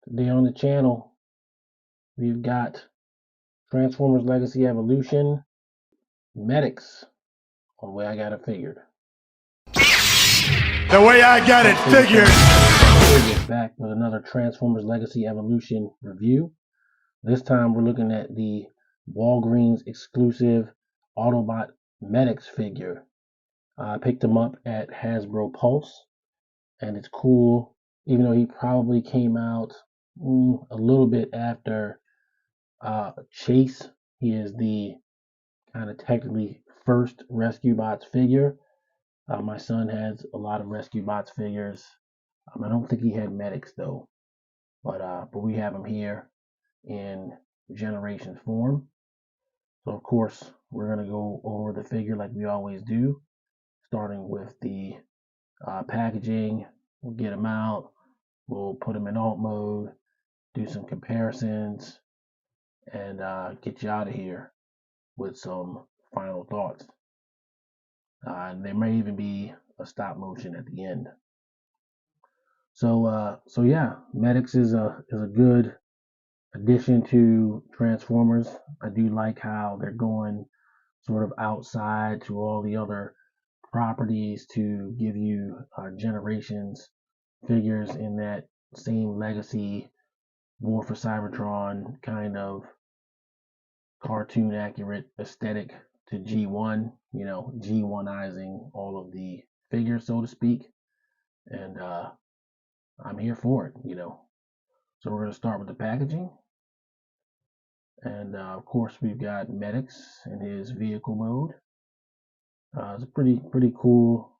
Today on the channel, we've got Transformers Legacy Evolution Medix on the way I got it figured. The way I got it figured. Back with another Transformers Legacy Evolution review. This time we're looking at the Walgreens exclusive Autobot Medix figure. I picked him up at Hasbro Pulse, and it's cool, even though he probably came out a little bit after Chase. He is the kind of technically first Rescue Bots figure. My son has a lot of Rescue Bots figures. I don't think he had Medix though, but we have him here in Generations form. So of course we're gonna go over the figure like we always do, starting with the packaging. We'll get him out. We'll put him in alt mode, do some comparisons, and get you out of here with some final thoughts. And there may even be a stop motion at the end. So yeah, Medix is a good addition to Transformers. I do like how they're going sort of outside to all the other properties to give you Generations figures in that same legacy War for Cybertron kind of cartoon accurate aesthetic to G1, G1izing all of the figures, so to speak. And I'm here for it, So we're going to start with the packaging. And of course, we've got Medix in his vehicle mode. It's a pretty cool,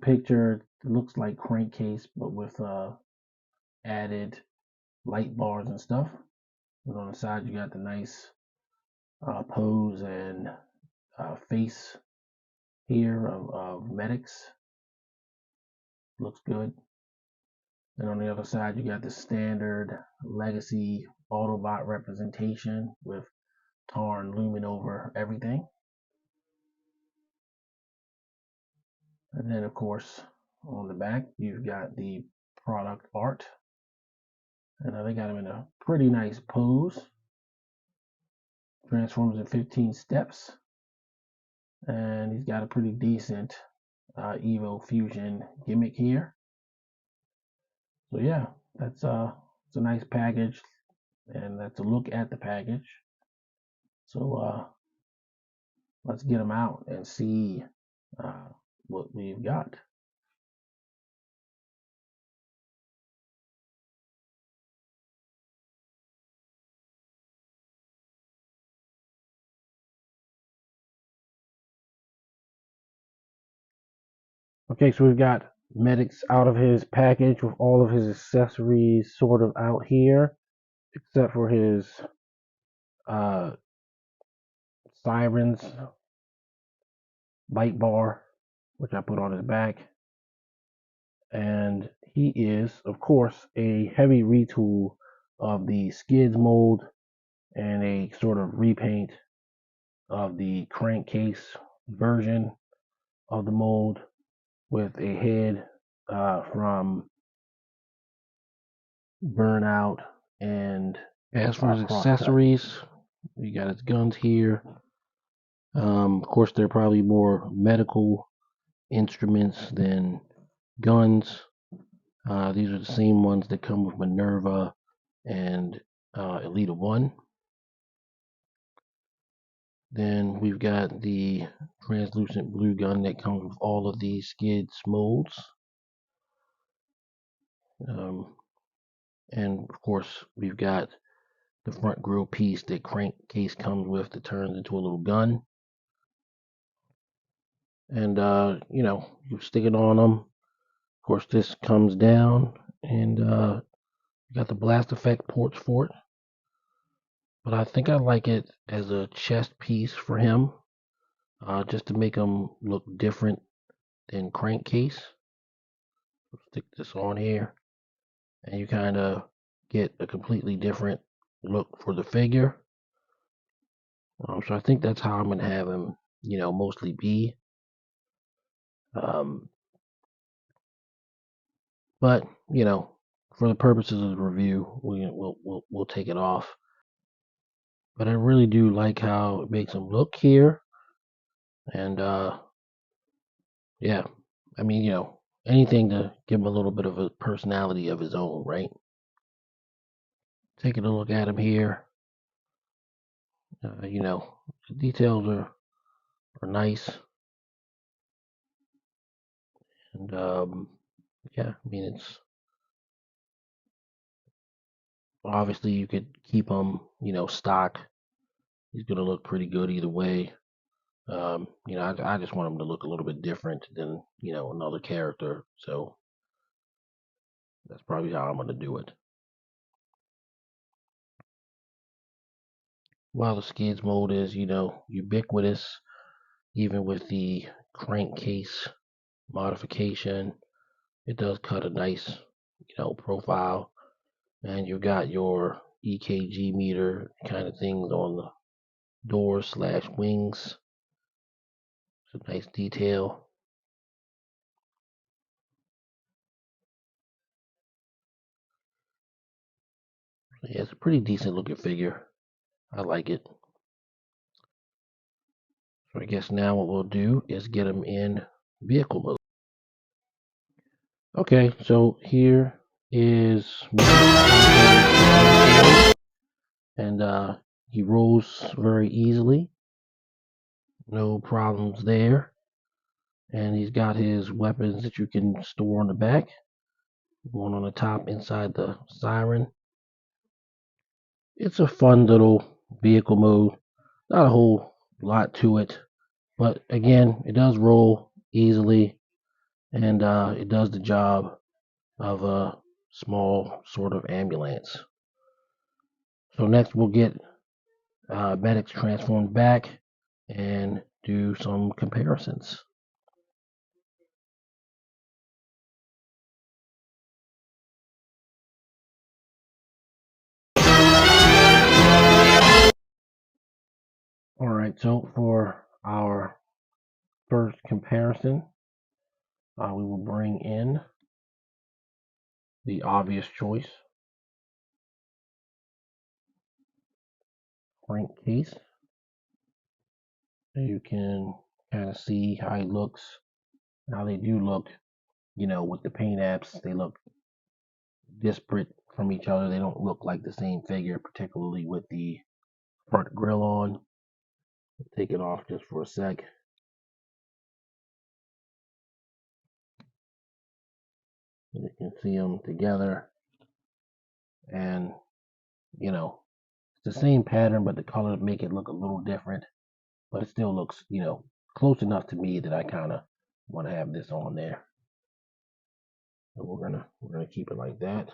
picture. It looks like crankcase, but with added light bars and stuff. And on the side, you got the nice pose and face here of Medix. Looks good. And on the other side, you got the standard legacy Autobot representation with Tarn looming over everything. And then, of course, on the back, you've got the product art. And they got him in a pretty nice pose. Transforms in 15 steps. And he's got a pretty decent Evo Fusion gimmick here. So yeah, it's a nice package, and that's a look at the package. So let's get them out and see what we've got. Okay, so we've got Medix out of his package with all of his accessories sort of out here, except for his sirens light bar, which I put on his back. And he is, of course, a heavy retool of the skids mold and a sort of repaint of the crankcase version of the mold with a head from Burnout. And as for his accessories, we got his guns here. Of course, they're probably more medical instruments than guns. These are the same ones that come with Minerva and Elita 1. Then we've got the translucent blue gun that comes with all of these skids molds. And of course, we've got the front grille piece that crankcase comes with that turns into a little gun. And, you stick it on them. Of course, this comes down, and you got the blast effect ports for it. But I think I like it as a chest piece for him, just to make him look different than crankcase. Stick this on here, and you kind of get a completely different look for the figure. So I think that's how I'm going to have him, mostly be. But, for the purposes of the review, we'll take it off. But I really do like how it makes him look here, and yeah, I mean, anything to give him a little bit of a personality of his own, right? Taking a look at him here, the details are nice, and yeah, I mean, it's obviously you could keep him, stock. He's gonna look pretty good either way. I just want him to look a little bit different than another character, so that's probably how I'm gonna do it. While the skids mode is, ubiquitous, even with the crankcase modification, it does cut a nice, profile. And you've got your EKG meter kind of things on the doors / wings. It's a nice detail. Yeah, it's a pretty decent looking figure. I like it. So I guess now what we'll do is get him in vehicle mode. Okay, so here is and he rolls very easily. No problems there. And he's got his weapons that you can store on the back. One on the top inside the siren. It's a fun little vehicle mode. Not a whole lot to it. But again, it does roll easily. And it does the job of a small sort of ambulance. So next we'll get Medix transformed back and do some comparisons. Alright, so for our first comparison, we will bring in the obvious choice, crankcase. So you can kind of see how he looks. Now they do look, with the paint apps, they look disparate from each other. They don't look like the same figure, particularly with the front grille on. Take it off just for a sec. You can see them together, and it's the same pattern, but the colors make it look a little different. But it still looks, close enough to me that I kind of want to have this on there. So we're gonna keep it like that.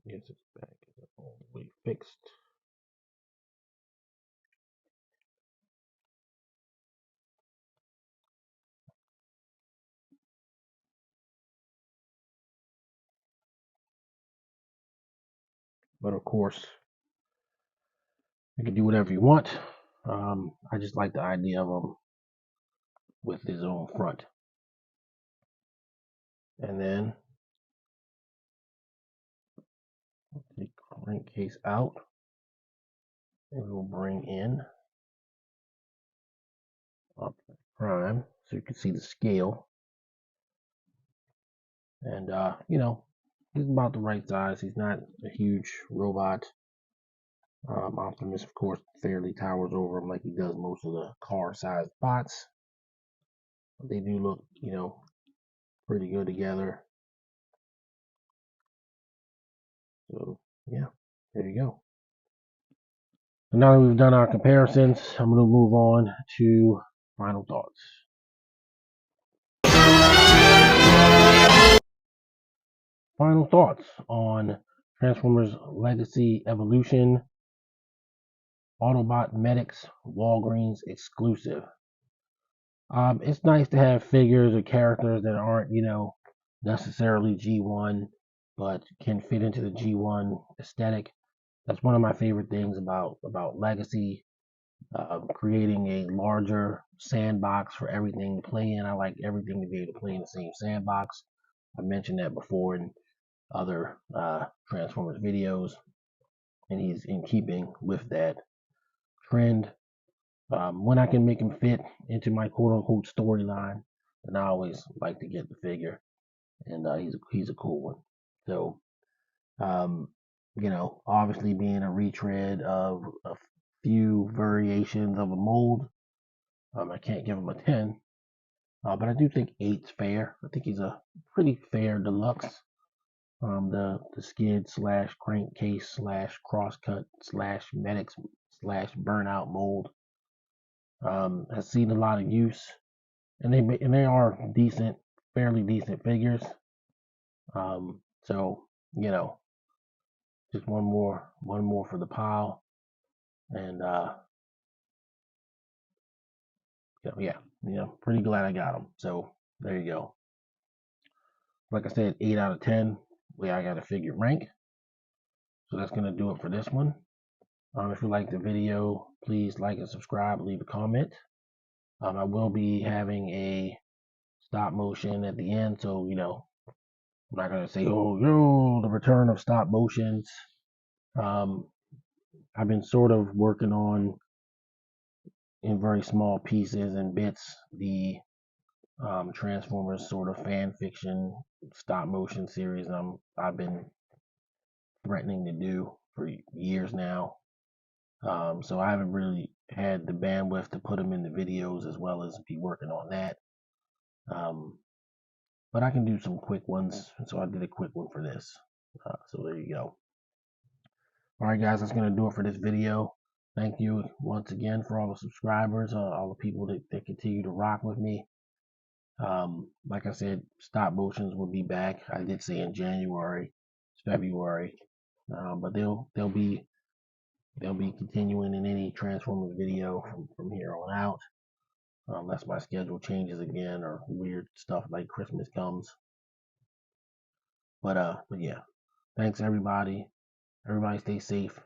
I guess its back is all the way fixed. But of course, you can do whatever you want. I just like the idea of him with his own front. And then take the crankcase out, and we'll bring in Optimus Prime so you can see the scale. And he's about the right size. He's not a huge robot. Optimus, of course, fairly towers over him like he does most of the car-sized bots. They do look, pretty good together. So, yeah, there you go. So now that we've done our comparisons, I'm going to move on to final thoughts. Final thoughts on Transformers Legacy Evolution Autobot Medix Walgreens exclusive. It's nice to have figures or characters that aren't, necessarily G1, but can fit into the G1 aesthetic. That's one of my favorite things about Legacy, creating a larger sandbox for everything to play in. I like everything to be able to play in the same sandbox. I mentioned that before in other Transformers videos, and he's in keeping with that trend. When I can make him fit into my quote-unquote storyline, then I always like to get the figure, and he's a cool one. So, obviously being a retread of a few variations of a mold, I can't give him a 10, but I do think 8's fair. I think he's a pretty fair deluxe. The skid slash crankcase slash crosscut slash Medix slash burnout mold has seen a lot of use, and they are decent, fairly decent figures. So just one more for the pile, and pretty glad I got them. So there you go. Like I said, 8 out of 10. I got a figure rank. So that's gonna do it for this one. If you like the video, please like and subscribe, leave a comment. I will be having a stop motion at the end, so I'm not gonna say, the return of stop motions. I've been sort of working on, in very small pieces and bits, the Transformers sort of fan fiction stop motion series I've been threatening to do for years now. So I haven't really had the bandwidth to put them in the videos as well as be working on that. But I can do some quick ones, so I did a quick one for this. So there you go. All right, guys, that's going to do it for this video. Thank you once again for all the subscribers, all the people that continue to rock with me. Like I said, stop motions will be back. I did say in January, February, but they'll be continuing in any Transformers video from here on out, unless my schedule changes again or weird stuff like Christmas comes. But yeah, thanks everybody. Everybody stay safe.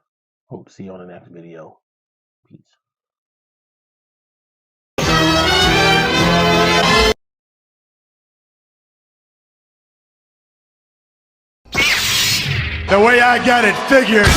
Hope to see you on the next video. Peace. The way I got it figured.